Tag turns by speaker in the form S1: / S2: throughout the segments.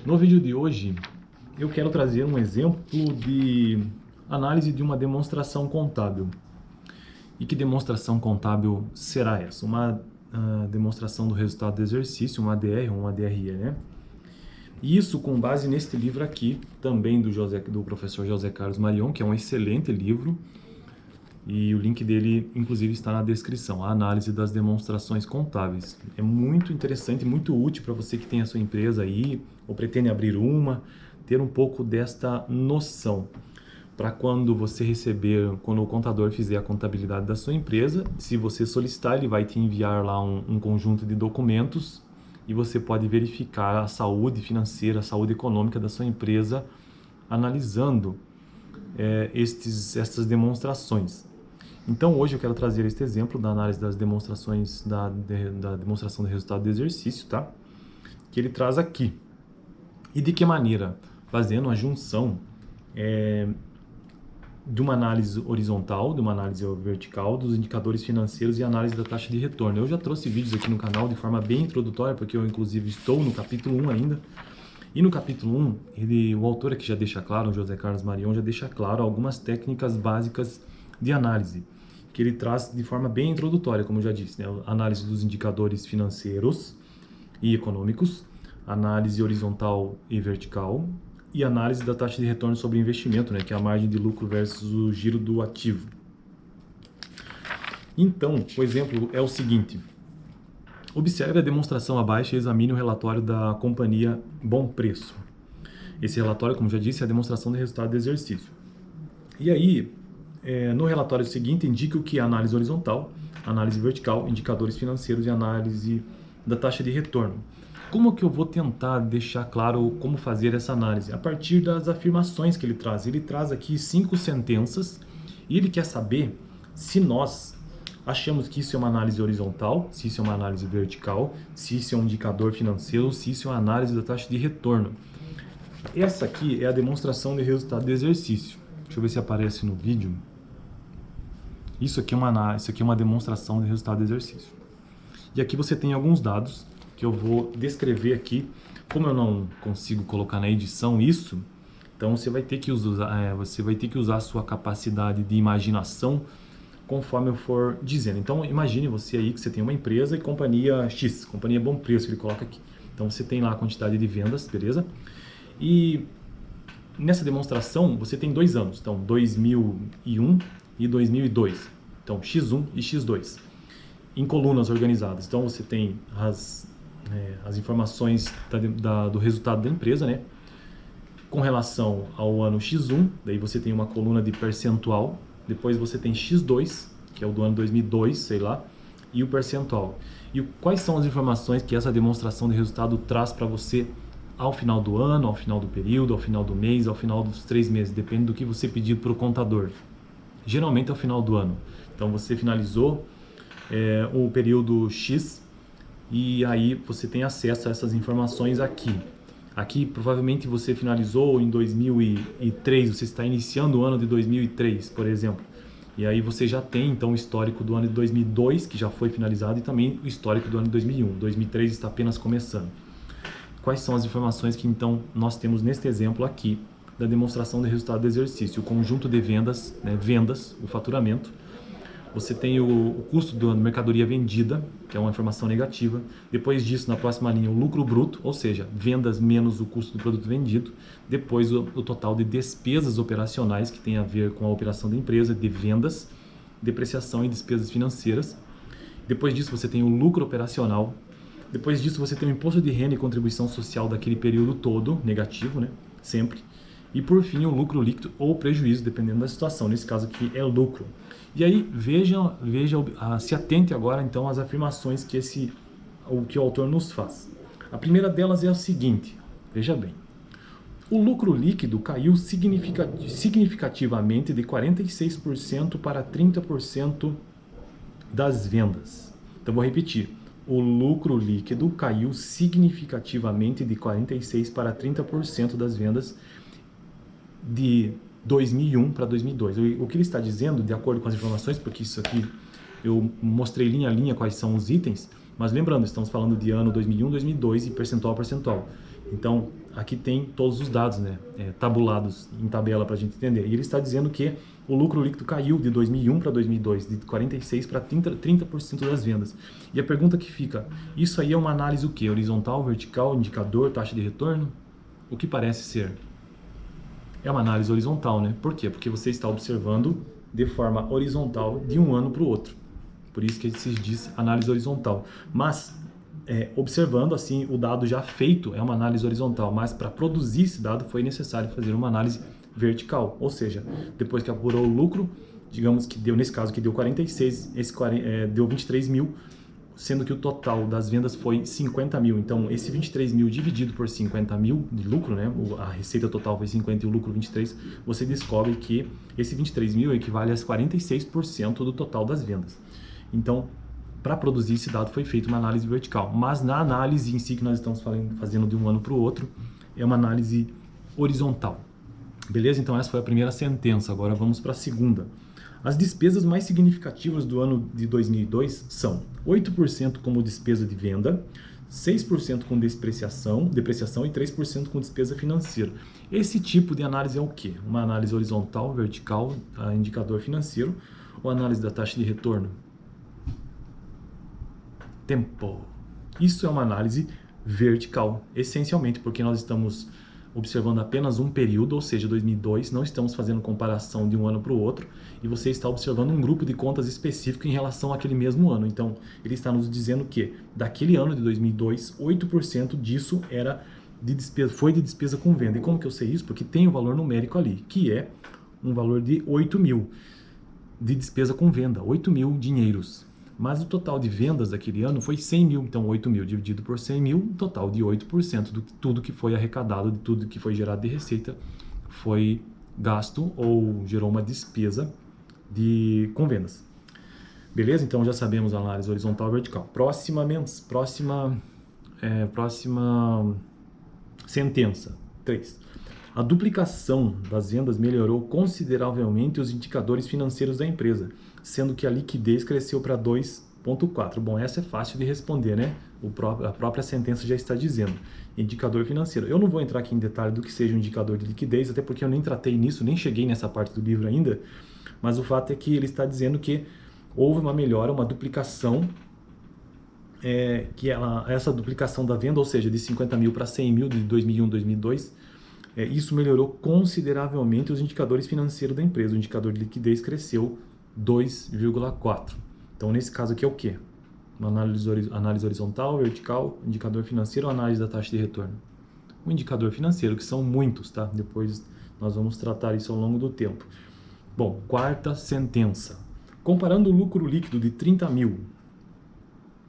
S1: No vídeo de hoje, eu quero trazer um exemplo de análise de uma demonstração contábil. E que demonstração contábil será essa? Uma demonstração do resultado do exercício, uma ADR ou uma DRE, né? E isso com base neste livro aqui, também do professor José Carlos Marion, que é um excelente livro, e o link dele, inclusive, está na descrição, a análise das demonstrações contábeis. É muito interessante, muito útil para você que tem a sua empresa aí, ou pretende abrir uma, ter um pouco desta noção. Para quando você receber, quando o contador fizer a contabilidade da sua empresa, se você solicitar, ele vai te enviar lá um conjunto de documentos e você pode verificar a saúde financeira, a saúde econômica da sua empresa, analisando essas demonstrações. Então hoje eu quero trazer este exemplo da análise das demonstrações, da demonstração do resultado do exercício, tá? Que ele traz aqui. E de que maneira? Fazendo a junção de uma análise horizontal, de uma análise vertical, dos indicadores financeiros e análise da taxa de retorno. Eu já trouxe vídeos aqui no canal de forma bem introdutória, porque eu inclusive estou no capítulo 1 ainda. E no capítulo 1, o autor aqui já deixa claro, o José Carlos Marion, já deixa claro algumas técnicas básicas de análise, que ele traz de forma bem introdutória, como eu já disse, né? Análise dos indicadores financeiros e econômicos, análise horizontal e vertical, e análise da taxa de retorno sobre investimento, né? Que é a margem de lucro versus o giro do ativo. Então, o exemplo é o seguinte: observe a demonstração abaixo e examine o relatório da companhia Bom Preço. Esse relatório, como já disse, é a demonstração do resultado do exercício. E aí, no relatório seguinte, indica o que é análise horizontal, análise vertical, indicadores financeiros e análise da taxa de retorno. Como que eu vou tentar deixar claro como fazer essa análise? A partir das afirmações que ele traz. Ele traz aqui 5 sentenças e ele quer saber se nós achamos que isso é uma análise horizontal, se isso é uma análise vertical, se isso é um indicador financeiro, se isso é uma análise da taxa de retorno. Essa aqui é a demonstração de resultado do exercício. Deixa eu ver se aparece no vídeo. Isso aqui é uma demonstração de resultado do exercício. E aqui você tem alguns dados que eu vou descrever aqui. Como eu não consigo colocar na edição isso, então você vai ter que usar a sua capacidade de imaginação conforme eu for dizendo. Então imagine você aí que você tem uma empresa e companhia X, companhia Bom Preço, ele coloca aqui. Então você tem lá a quantidade de vendas, beleza? E nessa demonstração você tem 2 anos, então 2001 e 2002. Então X1 e X2 em colunas organizadas. Então você tem as informações do resultado da empresa, né? Com relação ao ano X1, daí você tem uma coluna de percentual. Depois você tem X2, que é o do ano 2002, sei lá, e o percentual. E quais são as informações que essa demonstração de resultado traz para você ao final do ano, ao final do período, ao final do mês, ao final dos 3 meses, depende do que você pedir para o contador. Geralmente ao final do ano. Então você finalizou o período X e aí você tem acesso a essas informações aqui. Aqui provavelmente você finalizou em 2003, você está iniciando o ano de 2003, por exemplo. E aí você já tem então o histórico do ano de 2002, que já foi finalizado, e também o histórico do ano de 2001. 2003 está apenas começando. Quais são as informações que então nós temos neste exemplo aqui da demonstração de resultado do exercício? O conjunto de vendas, né, o faturamento. Você tem o custo da mercadoria vendida, que é uma informação negativa. Depois disso, na próxima linha, o lucro bruto, ou seja, vendas menos o custo do produto vendido. Depois, o total de despesas operacionais, que tem a ver com a operação da empresa, de vendas, depreciação e despesas financeiras. Depois disso, você tem o lucro operacional. Depois disso, você tem o imposto de renda e contribuição social daquele período todo, negativo, né? Sempre. E por fim, o lucro líquido ou prejuízo, dependendo da situação. Nesse caso aqui é lucro. E aí, se atente agora então às afirmações que o autor nos faz. A primeira delas é o seguinte, veja bem. O lucro líquido caiu significativamente de 46% para 30% das vendas. Então vou repetir. O lucro líquido caiu significativamente de 46% para 30% das vendas de 2001 para 2002. O que ele está dizendo, de acordo com as informações, porque isso aqui eu mostrei linha a linha quais são os itens, Mas lembrando, estamos falando de ano 2001, 2002 e percentual a percentual. Então, aqui tem todos os dados, né, tabulados em tabela para a gente entender. E ele está dizendo que o lucro líquido caiu de 2001 para 2002, de 46% para 30% das vendas. E a pergunta que fica, isso aí é uma análise o quê? Horizontal, vertical, indicador, taxa de retorno? O que parece ser? É uma análise horizontal, né? Por quê? Porque você está observando de forma horizontal de um ano para o outro. Por isso que se diz análise horizontal. Mas, observando assim o dado já feito, é uma análise horizontal. Mas para produzir esse dado foi necessário fazer uma análise vertical. Ou seja, depois que apurou o lucro, digamos que deu, nesse caso que deu 46, deu 23 mil, sendo que o total das vendas foi 50 mil. Então, esse 23 mil dividido por 50 mil de lucro, né? A receita total foi 50 e o lucro 23, você descobre que esse 23 mil equivale a 46% do total das vendas. Então, para produzir esse dado foi feita uma análise vertical. Mas na análise em si que nós estamos fazendo de um ano para o outro, é uma análise horizontal. Beleza? Então, essa foi a primeira sentença. Agora vamos para a segunda. As despesas mais significativas do ano de 2002 são 8% como despesa de venda, 6% com depreciação e 3% com despesa financeira. Esse tipo de análise é o quê? Uma análise horizontal, vertical, indicador financeiro, ou análise da taxa de retorno? Tempo. Isso é uma análise vertical, essencialmente porque nós estamos observando apenas um período, ou seja, 2002, não estamos fazendo comparação de um ano para o outro, e você está observando um grupo de contas específico em relação àquele mesmo ano. Então, ele está nos dizendo que, daquele ano de 2002, 8% disso era de despesa, foi de despesa com venda. E como que eu sei isso? Porque tem o valor numérico ali, que é um valor de 8 mil de despesa com venda, 8 mil dinheiros. Mas o total de vendas daquele ano foi 100 mil, então 8 mil dividido por 100 mil, um total de 8% de tudo que foi arrecadado, de tudo que foi gerado de receita, foi gasto ou gerou uma despesa com vendas. Beleza? Então já sabemos a análise horizontal e vertical. Próxima sentença, 3. A duplicação das vendas melhorou consideravelmente os indicadores financeiros da empresa, sendo que a liquidez cresceu para 2,4. Bom, essa é fácil de responder, né? A própria sentença já está dizendo. Indicador financeiro. Eu não vou entrar aqui em detalhe do que seja um indicador de liquidez, até porque eu nem tratei nisso, nem cheguei nessa parte do livro ainda, mas o fato é que ele está dizendo que houve uma melhora, uma duplicação, essa duplicação da venda, ou seja, de 50 mil para 100 mil de 2001 a 2002, isso melhorou consideravelmente os indicadores financeiros da empresa. O indicador de liquidez cresceu 2,4. Então, nesse caso aqui é o quê? Uma análise horizontal, vertical, indicador financeiro ou análise da taxa de retorno? O indicador financeiro, que são muitos, tá? Depois nós vamos tratar isso ao longo do tempo. Bom, quarta sentença. Comparando o lucro líquido de 30 mil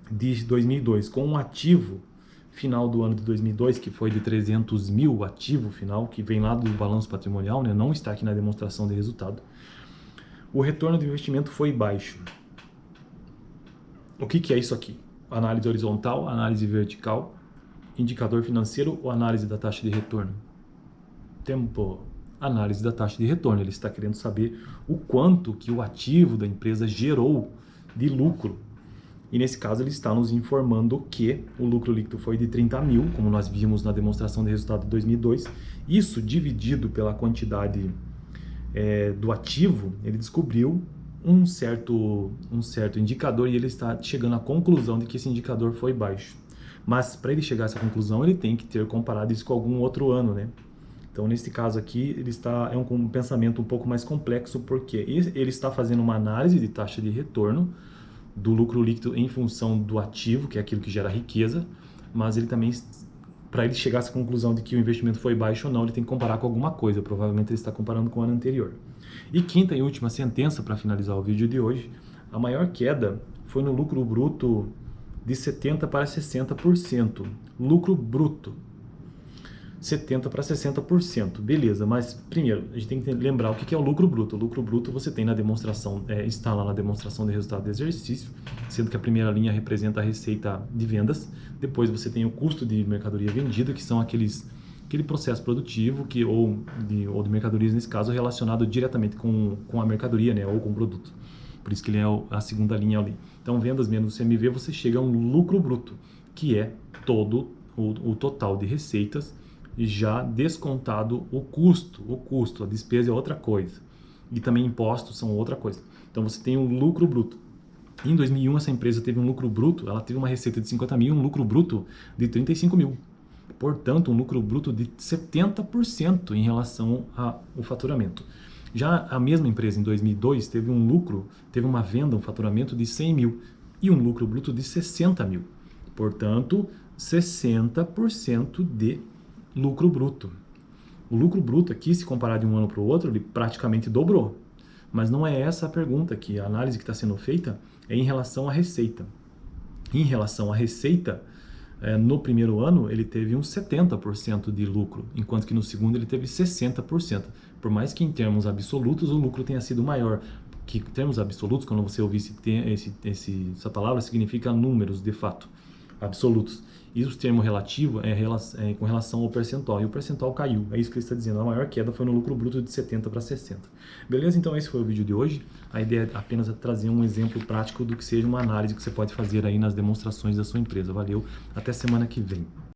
S1: de 2002 com um ativo final do ano de 2002, que foi de 300 mil, o ativo final, que vem lá do balanço patrimonial, né? Não está aqui na demonstração de resultado, o retorno do investimento foi baixo. O que é isso aqui? Análise horizontal, análise vertical, indicador financeiro ou análise da taxa de retorno? Tempo. Análise da taxa de retorno. Ele está querendo saber o quanto que o ativo da empresa gerou de lucro. E nesse caso ele está nos informando que o lucro líquido foi de 30 mil, como nós vimos na demonstração de resultado de 2002. Isso dividido pela quantidade do ativo, ele descobriu um certo indicador e ele está chegando à conclusão de que esse indicador foi baixo. Mas para ele chegar a essa conclusão, ele tem que ter comparado isso com algum outro ano, né? Então, nesse caso aqui, é um pensamento um pouco mais complexo, porque ele está fazendo uma análise de taxa de retorno do lucro líquido em função do ativo, que é aquilo que gera riqueza, mas ele também, para ele chegar a essa conclusão de que o investimento foi baixo ou não, ele tem que comparar com alguma coisa, provavelmente ele está comparando com o ano anterior. E quinta e última sentença, para finalizar o vídeo de hoje, a maior queda foi no lucro bruto de 70% para 60%. Lucro bruto, 70% para 60%. Beleza, mas primeiro, a gente tem que lembrar o que é o lucro bruto. O lucro bruto você tem na demonstração, está lá na demonstração de resultado do exercício, sendo que a primeira linha representa a receita de vendas, depois você tem o custo de mercadoria vendida, que são aquele processo produtivo ou de mercadorias, nesse caso, relacionado diretamente com a mercadoria, né, ou com o produto. por isso que ele é a segunda linha ali. Então, vendas menos o CMV, você chega a um lucro bruto, que é todo o total de receitas, já descontado o custo, a despesa é outra coisa. E também impostos são outra coisa. Então, você tem um lucro bruto. Em 2001, essa empresa teve um lucro bruto, ela teve uma receita de 50 mil e um lucro bruto de 35 mil. Portanto, um lucro bruto de 70% em relação ao faturamento. Já a mesma empresa, em 2002, teve uma venda, um faturamento de 100 mil e um lucro bruto de 60 mil. Portanto, 60% de lucro bruto. O lucro bruto aqui, se comparar de um ano para o outro, ele praticamente dobrou. Mas não é essa a pergunta aqui. A análise que está sendo feita é em relação à receita. Em relação à receita, no primeiro ano ele teve uns 70% de lucro, enquanto que no segundo ele teve 60%. Por mais que em termos absolutos o lucro tenha sido maior, que em termos absolutos, quando você ouvir essa palavra, significa números de fato, absolutos. E o termo relativo é com relação ao percentual, e o percentual caiu, é isso que ele está dizendo, a maior queda foi no lucro bruto de 70 para 60. Beleza? Então esse foi o vídeo de hoje, a ideia é apenas trazer um exemplo prático do que seja uma análise que você pode fazer aí nas demonstrações da sua empresa. Valeu, até semana que vem.